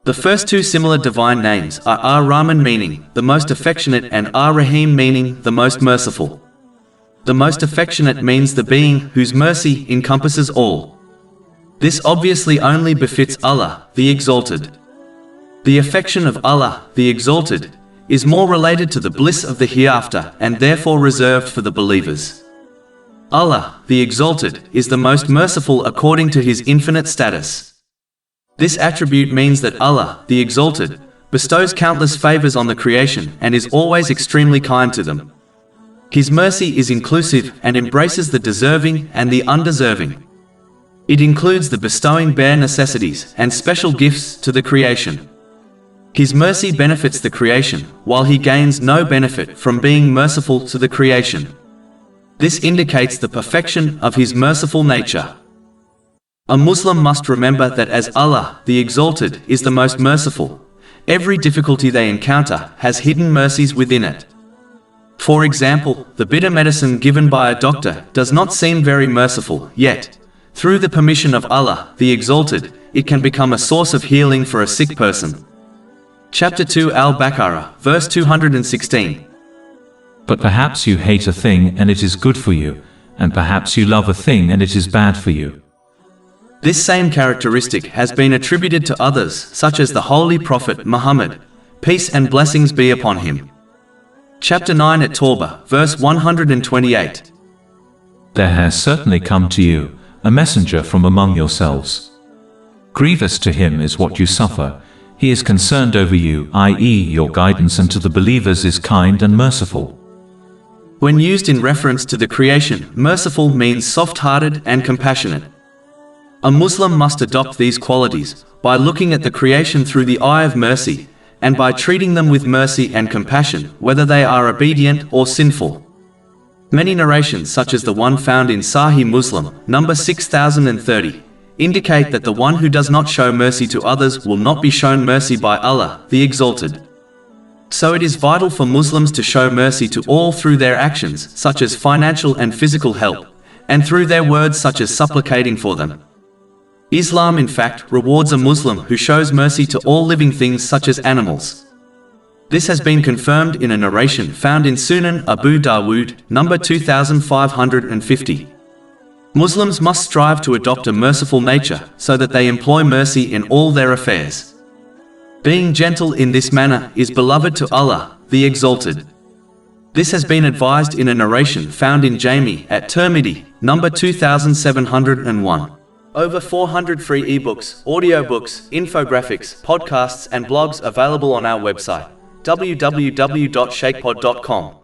The first two similar divine names are Rahman meaning the most affectionate and Rahim meaning the most merciful. The most affectionate means the being whose mercy encompasses all. This obviously only befits Allah, the Exalted. The affection of Allah, the Exalted, is more related to the bliss of the hereafter and therefore reserved for the believers. Allah, the Exalted, is the most merciful according to His infinite status. This attribute means that Allah, the Exalted, bestows countless favors on the creation and is always extremely kind to them. His mercy is inclusive and embraces the deserving and the undeserving. It includes the bestowing bare necessities and special gifts to the creation. His mercy benefits the creation, while He gains no benefit from being merciful to the creation. This indicates the perfection of His merciful nature. A Muslim must remember that as Allah, the Exalted, is the most merciful, every difficulty they encounter has hidden mercies within it. For example, the bitter medicine given by a doctor does not seem very merciful, yet, through the permission of Allah, the Exalted, it can become a source of healing for a sick person. Chapter 2 Al-Baqarah, verse 216. But perhaps you hate a thing and it is good for you, and perhaps you love a thing and it is bad for you. This same characteristic has been attributed to others, such as the Holy Prophet Muhammad, peace and blessings be upon him. Chapter 9 at Tawbah, verse 128. There has certainly come to you a messenger from among yourselves. Grievous to him is what you suffer. He is concerned over you, i.e., your guidance, and to the believers is kind and merciful. When used in reference to the creation, merciful means soft-hearted and compassionate. A Muslim must adopt these qualities by looking at the creation through the eye of mercy, and by treating them with mercy and compassion, whether they are obedient or sinful. Many narrations, such as the one found in Sahih Muslim, number 6030, indicate that the one who does not show mercy to others will not be shown mercy by Allah, the Exalted. So it is vital for Muslims to show mercy to all through their actions, such as financial and physical help, and through their words, such as supplicating for them. Islam, in fact, rewards a Muslim who shows mercy to all living things such as animals. This has been confirmed in a narration found in Sunan Abu Dawood, number 2550. Muslims must strive to adopt a merciful nature so that they employ mercy in all their affairs. Being gentle in this manner is beloved to Allah, the Exalted. This has been advised in a narration found in Jami at Tirmidhi, number 2701. Over 400 free ebooks, audiobooks, infographics, podcasts and blogs available on our website, www.shaykhpod.com.